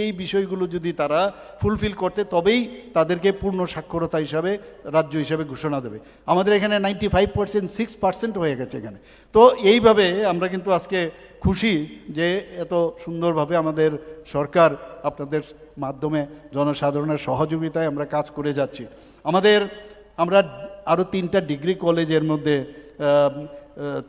Speaker 3: এই বিষয়গুলো যদি তারা ফুলফিল করতে, তবেই তাদেরকে পূর্ণ সাক্ষরতা হিসাবে রাজ্য হিসাবে ঘোষণা দেবে। আমাদের এখানে 95% 6% হয়ে গেছে এখানে। তো এইভাবে আমরা কিন্তু আজকে খুশি যে এত সুন্দরভাবে আমাদের সরকার আপনাদের মাধ্যমে জনসাধারণের সহযোগিতায় আমরা কাজ করে যাচ্ছি। আমরা আরও 3টা ডিগ্রি কলেজের মধ্যে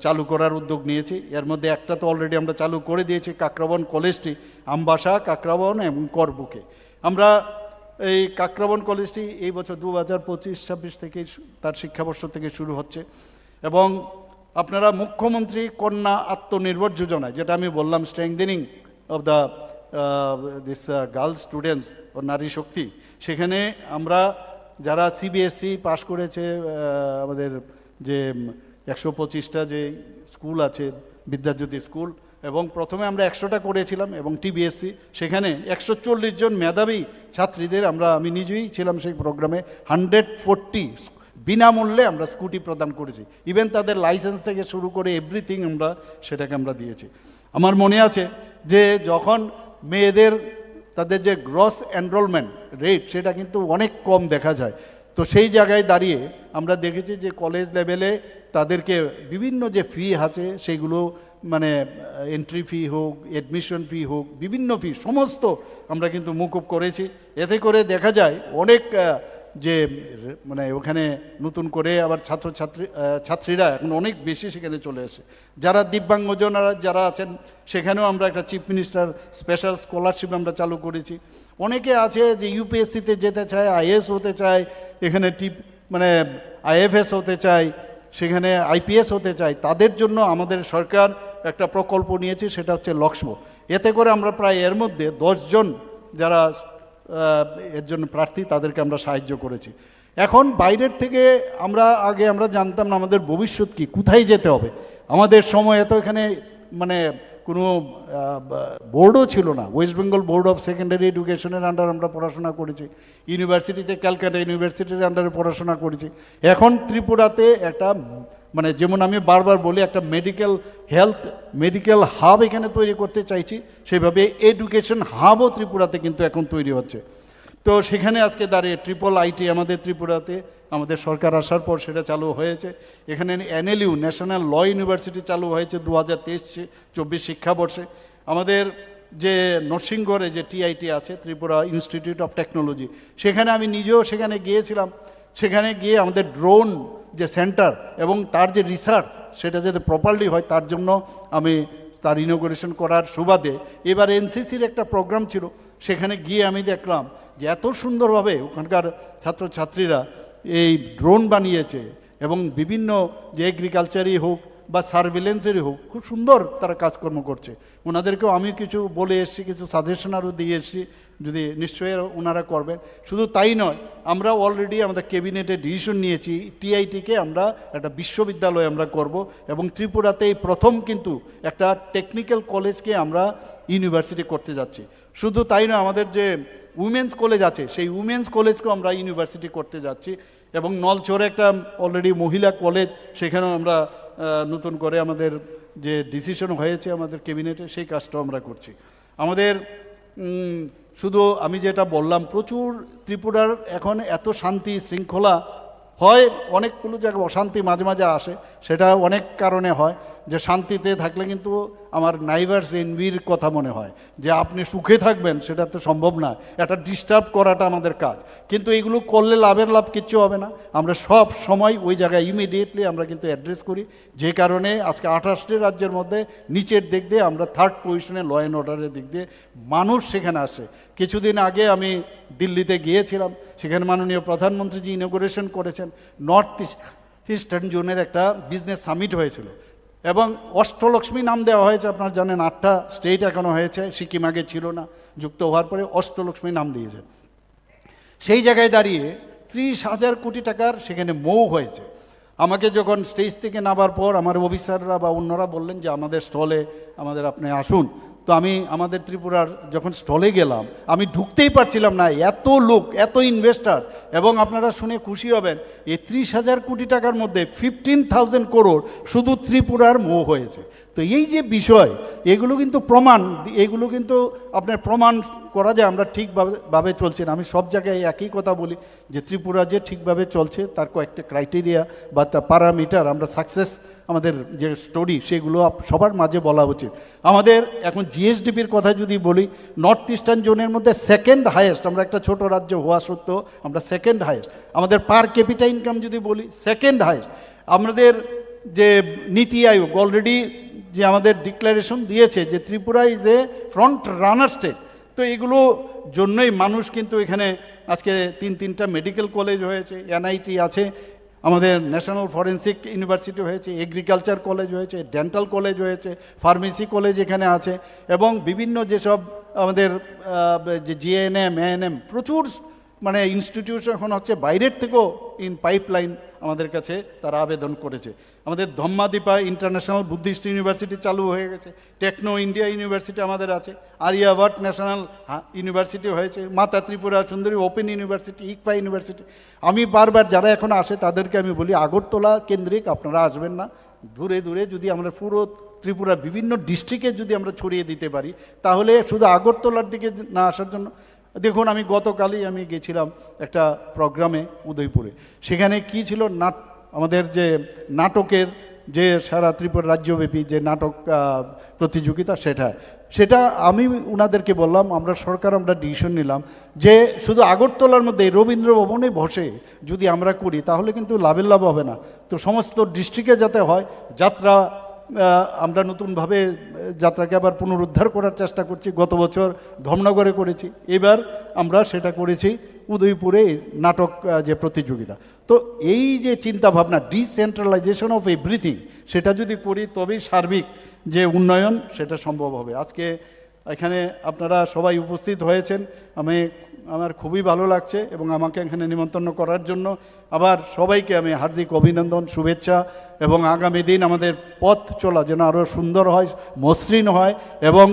Speaker 3: চালু করার উদ্যোগ নিয়েছি। এর মধ্যে একটা তো অলরেডি আমরা চালু করে দিয়েছি, কাকরাবন কলেজটি, আমবাসা, কাকরাবন এবং করবুকে। আমরা এই কাকরাবন কলেজটি এই বছর 2025-26 থেকে তার শিক্ষাবর্ষ থেকে শুরু হচ্ছে। এবং আপনারা মুখ্যমন্ত্রী কন্যা আত্মনির্ভর যোজনা, যেটা আমি বললাম strengthening of the this girls students ও নারী শক্তি, সেখানে আমরা যারা সিবিএসই পাশ করেছে, আমাদের যে 125টা যে স্কুল আছে, বিদ্যাজ্যোতি স্কুল, এবং প্রথমে আমরা 100টা করেছিলাম, এবং টিবিএসসি সেখানে 140 জন মেধাবী ছাত্রীদের আমি নিজেই ছিলাম সেই প্রোগ্রামে, 140 বিনামূল্যে আমরা স্কুটি প্রদান করেছি। ইভেন তাদের লাইসেন্স থেকে শুরু করে এভরিথিং সেটাকে আমরা দিয়েছি। আমার মনে আছে যে যখন মেয়েদের তাদের যে গ্রস এনরোলমেন্ট রেট, সেটা কিন্তু অনেক কম দেখা যায়। তো সেই জায়গায় দাঁড়িয়ে আমরা দেখেছি যে কলেজ লেভেলে তাদেরকে বিভিন্ন যে ফি আছে, সেগুলো মানে এন্ট্রি ফি হোক, অ্যাডমিশন ফি হোক, বিভিন্ন ফি সমস্ত আমরা কিন্তু মুকুব করেছি। এতে করে দেখা যায় অনেক যে মানে ওখানে নতুন করে আবার ছাত্রীরা এখন অনেক বেশি সেখানে চলে আসে। যারা দিব্যাঙ্গজনরা যারা আছেন, সেখানেও আমরা একটা চিফ মিনিস্টার স্পেশাল স্কলারশিপ আমরা চালু করেছি। অনেকে আছে যে ইউপিএসসিতে যেতে চায়, আইএস হতে চায়, এখানে মানে আইএফএস হতে চায়, সেখানে আইপিএস হতে চায়, তাদের জন্য আমাদের সরকার একটা প্রকল্প নিয়েছে, সেটা হচ্ছে লক্ষ্য। এতে করে আমরা প্রায় এর মধ্যে 10 জন যারা এর জন্য প্রার্থী, তাদেরকে আমরা সাহায্য করেছি। এখন বাইরের থেকে আগে আমরা জানতাম না আমাদের ভবিষ্যৎ কি, কোথায় যেতে হবে। আমাদের সময় এত এখানে মানে কোনো বোর্ডও ছিল না। West Bengal board of secondary এডুকেশনের আন্ডার আমরা পড়াশোনা করেছি, ইউনিভার্সিটিতে ক্যালকাটা ইউনিভার্সিটির আন্ডারে পড়াশোনা করেছি। এখন ত্রিপুরাতে একটা মানে যেমন আমি বারবার বলি, একটা মেডিকেল হাব এখানে তৈরি করতে চাইছি, সেভাবে এডুকেশন হাবও ত্রিপুরাতে কিন্তু এখন তৈরি হচ্ছে। তো সেখানে আজকে দাঁড়িয়ে IIIT আমাদের ত্রিপুরাতে আমাদের সরকার আসার পর সেটা চালু হয়েছে। এখানে NLU ন্যাশনাল ল ইউনিভার্সিটি চালু হয়েছে 2023-24 শিক্ষাবর্ষে। আমাদের যে নরসিংগড়ে যে TIT আছে, ত্রিপুরা ইনস্টিটিউট অফ টেকনোলজি, সেখানে আমি নিজেও সেখানে গিয়েছিলাম। সেখানে গিয়ে আমাদের ড্রোন যে সেন্টার এবং তার যে রিসার্চ, সেটা যাতে প্রপারলি হয়, তার জন্য আমি তার ইনোগ্রেশন করার সুবাদে এবার NCCর একটা প্রোগ্রাম ছিল, সেখানে গিয়ে আমি দেখলাম যে এত সুন্দরভাবে ওখানকার ছাত্রছাত্রীরা এই ড্রোন বানিয়েছে, এবং বিভিন্ন যে এগ্রিকালচারই হোক বা সার্ভিলেন্সেরই হোক, খুব সুন্দর তারা কাজকর্ম করছে। ওনাদেরকেও আমি কিছু বলে এসেছি, কিছু সাজেশন আরও দিয়ে এসেছি, যদি নিশ্চয়ই ওনারা করবেন। শুধু তাই নয়, আমরা অলরেডি আমাদের ক্যাবিনেটে ডিসিশন নিয়েছি, TITকে আমরা একটা বিশ্ববিদ্যালয় আমরা করব, এবং ত্রিপুরাতে এই প্রথম কিন্তু একটা টেকনিক্যাল কলেজকে আমরা ইউনিভার্সিটি করতে যাচ্ছি। শুধু তাই নয়, আমাদের যে উইমেন্স কলেজ আছে, সেই উইমেন্স কলেজকেও আমরা ইউনিভার্সিটি করতে যাচ্ছি। এবং নলচরে একটা অলরেডি মহিলা কলেজ, সেখানেও আমরা নতুন করে আমাদের যে ডিসিশন হয়েছে আমাদের ক্যাবিনেটে, সেই কাজটাও আমরা করছি। আমাদের শুধু আমি যেটা বললাম, প্রচুর ত্রিপুরার এখন এত শান্তি শৃঙ্খলা হয়, অনেকগুলো জায়গায় অশান্তি মাঝে মাঝে আসে, সেটা অনেক কারণে হয়। যে শান্তিতে থাকলে কিন্তু আমার নাইভার্স এনভির কথা মনে হয়, যে আপনি সুখে থাকবেন, সেটা তো সম্ভব না, এটা ডিস্টার্ব করাটা আমাদের কাজ। কিন্তু এগুলো করলে লাভ কিচ্ছু হবে না। আমরা সব সময় ওই জায়গায় ইমিডিয়েটলি আমরা কিন্তু অ্যাড্রেস করি, যে কারণে আজকে 28টি রাজ্যের মধ্যে নিচের দিক দিয়ে আমরা 3rd পজিশনে ল অ্যান্ড অর্ডারের দিক দিয়ে মানুষ সেখানে আসে। কিছুদিন আগে আমি দিল্লিতে গিয়েছিলাম, সেখানে মাননীয় প্রধানমন্ত্রীজি ইনোগ্রেশন করেছেন। নর্থ ইস্টার্ন জোনের একটা বিজনেস সামিট হয়েছিল। এবং অষ্টলক্ষ্মী নাম দেওয়া হয়েছে, আপনারা জানেন 8টা স্টেট এখনো হয়েছে, সিকিম আগে ছিল না, যুক্ত হওয়ার পরে অষ্টলক্ষ্মী নাম দিয়েছে। সেই জায়গায় দাঁড়িয়ে 30,000 কোটি টাকার সেখানে মৌ হয়েছে। আমাকে যখন স্টেজ থেকে নামার পর আমার অফিসাররা বা অন্যরা বললেন যে আমাদের স্টলে আপনি আসুন, তো আমি আমাদের ত্রিপুরার যখন স্টলে গেলাম, আমি ঢুকতেই পারছিলাম না, এত লোক, এত ইনভেস্টার। এবং আপনারা শুনে খুশি হবেন, এই 30,000 কোটি টাকার মধ্যে 15,000 করোড় শুধু ত্রিপুরার মৌ হয়েছে। তো এই যে বিষয়, এগুলো কিন্তু প্রমাণ, এগুলো কিন্তু আপনার প্রমাণ করা যায় আমরা ঠিকভাবে চলছে না। আমি সব জায়গায় একই কথা বলি যে ত্রিপুরা যে ঠিকভাবে চলছে তার কয়েকটা ক্রাইটেরিয়া বা তার প্যারামিটার, আমরা সাকসেস, আমাদের যে স্টোরি সেগুলো সবার মাঝে বলা উচিত। আমাদের এখন জিএসডিপির কথা যদি বলি, নর্থ ইস্টার্ন জোনের মধ্যে সেকেন্ড হাইয়েস্ট, আমরা একটা ছোট রাজ্য হওয়া সত্ত্বেও আমরা সেকেন্ড হাইয়েস্ট। আমাদের পার ক্যাপিটা ইনকাম যদি বলি, সেকেন্ড হাইয়েস্ট। আমাদের যে নীতি আয়োগ অলরেডি যে আমাদের ডিক্লারেশন দিয়েছে যে Tripura is a front runner state. তো এগুলো জন্যই মানুষ কিন্তু এখানে আজকে 3টা মেডিকেল কলেজ হয়েছে, এনআইটি আছে, আমাদের ন্যাশনাল ফরেন্সিক ইউনিভার্সিটি হয়েছে, এগ্রিকালচার কলেজ হয়েছে, ডেন্টাল কলেজ হয়েছে, ফার্মেসি কলেজ এখানে আছে, এবং বিভিন্ন যেসব আমাদের যে জিএনএম, এএনএম, প্রচুর মানে ইনস্টিটিউশন এখন হচ্ছে বাইরের থেকেও ইন পাইপলাইন আমাদের কাছে তারা আবেদন করেছে। আমাদের ধম্মাদীপা ইন্টারন্যাশনাল বুদ্ধিস্ট ইউনিভার্সিটি চালু হয়ে গেছে, টেকনো ইন্ডিয়া ইউনিভার্সিটি আমাদের আছে, আরিয়াভাট ন্যাশনাল ইউনিভার্সিটি হয়েছে, মাতা Tripura Sundari open university, ইকপা university. আমি বারবার যারা এখন আসে তাদেরকে আমি বলি, আগরতলা কেন্দ্রিক আপনারা আসবেন না, দূরে দূরে যদি আমরা পুরো ত্রিপুরার বিভিন্ন ডিস্ট্রিক্টে যদি আমরা ছড়িয়ে দিতে পারি, তাহলে শুধু আগরতলার দিকে না আসার জন্য। দেখুন, আমি গতকালই আমি গেছিলাম একটা প্রোগ্রামে উদয়পুরে, সেখানে কি ছিল, আমাদের যে নাটকের যে সারা ত্রিপুরা রাজ্যব্যাপী যে নাটক প্রতিযোগিতা, সেটা আমি ওনাদেরকে বললাম, আমরা ডিসিশন নিলাম যে শুধু আগরতলার মধ্যে রবীন্দ্র ভবনে বসে যদি আমরা করি তাহলে কিন্তু লাভের লাভ হবে না। তো সমস্ত ডিস্ট্রিক্টে যাতে হয়, যাত্রা আমরা নতুনভাবে যাত্রাকে আবার পুনরুদ্ধার করার চেষ্টা করছি। গত বছর ধর্মনগরে করেছি, এবার আমরা সেটা করেছি উদয়পুরে নাটক যে প্রতিযোগিতা। তো এই যে চিন্তা ভাবনা, ডিসেন্ট্রালাইজেশন অফ এভরিথিং, সেটা যদি করি তবেই সার্বিক যে উন্নয়ন সেটা সম্ভব হবে। আজকে এখানে আপনারা সবাই উপস্থিত হয়েছেন, আমার খুবই ভালো লাগছে, এবং আমাকে এখানে নিমন্ত্রণ করার জন্য আবার সবাইকে আমি হার্দিক অভিনন্দন, শুভেচ্ছা, এবং আগামী দিন আমাদের পথ চলা যেন আরও সুন্দর হয়, মসৃণ হয়, এবং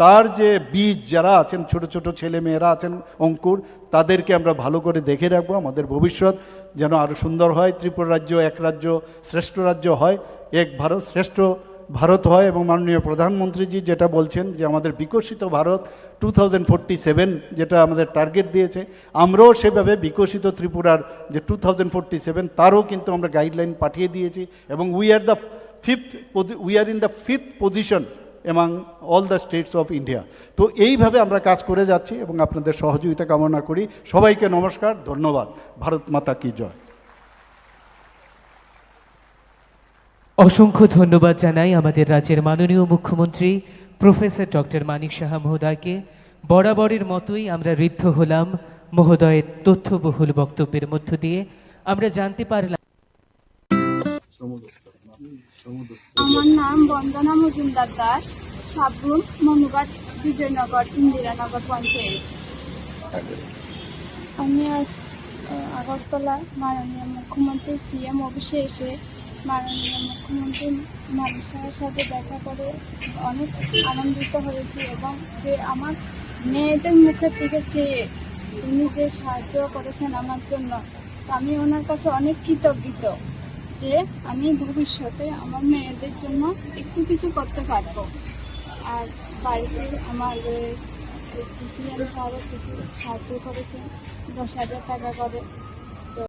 Speaker 3: তার যে বীজ যারা আছেন, ছোট ছোট ছেলে মেয়েরা আছেন, অঙ্কুর, তাদেরকে আমরা ভালো করে দেখে রাখবো। আমাদের ভবিষ্যৎ যেন আরও সুন্দর হয়, ত্রিপুরা রাজ্য এক রাজ্য শ্রেষ্ঠ রাজ্য হয়, এক ভারত শ্রেষ্ঠ ভারত হয়। এবং মাননীয় প্রধানমন্ত্রীজি যেটা বলছেন যে আমাদের বিকশিত ভারত 2047 যেটা আমাদের টার্গেট দিয়েছে, আমরাও সেভাবে বিকশিত ত্রিপুরার যে 2047 তারও কিন্তু আমরা গাইডলাইন পাঠিয়ে দিয়েছি, এবং we are in the fifth position among all the states of India. তো এইভাবে আমরা কাজ করে যাচ্ছি, এবং আপনাদের সহযোগিতা কামনা করি। সবাইকে নমস্কার, ধন্যবাদ। ভারত মাতা কি জয়।
Speaker 2: অসংখ্য ধন্যবাদ জানাই আমাদের রাজ্যের মাননীয় মুখ্যমন্ত্রী প্রফেসর ডক্টর মানিক সাহা মহোদয়কে। বরাবরের মতোই আমরা ঋদ্ধ হলাম মহোদয়ের তথ্যবহুল বক্তব্যের মধ্য দিয়ে। আমরা জানতে পারলাম।
Speaker 4: আমার নাম বন্দনা মজুমদার দাস, সাবরুম, মনুঘাট, বিজয়নগর, ইন্দিরানগর পঞ্চায়েত। আমি আজ আগরতলা মাননীয় মুখ্যমন্ত্রী সিএম অফিসে এসে মাননীয় মুখ্যমন্ত্রী মানিক সাহার সাথে দেখা করে অনেক আনন্দিত হয়েছি, এবং যে আমার মেয়েদের মুখের দিকে চেয়ে তিনি যে সাহায্য করেছেন আমার জন্য, আমি ওনার কাছে অনেক কৃতজ্ঞ যে আমি ভবিষ্যতে আমার মেয়েদের জন্য একটু কিছু করতে পারবো। আর বাড়িতে আমার ডিসিএম স্যারও কিছু সাহায্য করেছেন, 10,000 টাকা করে।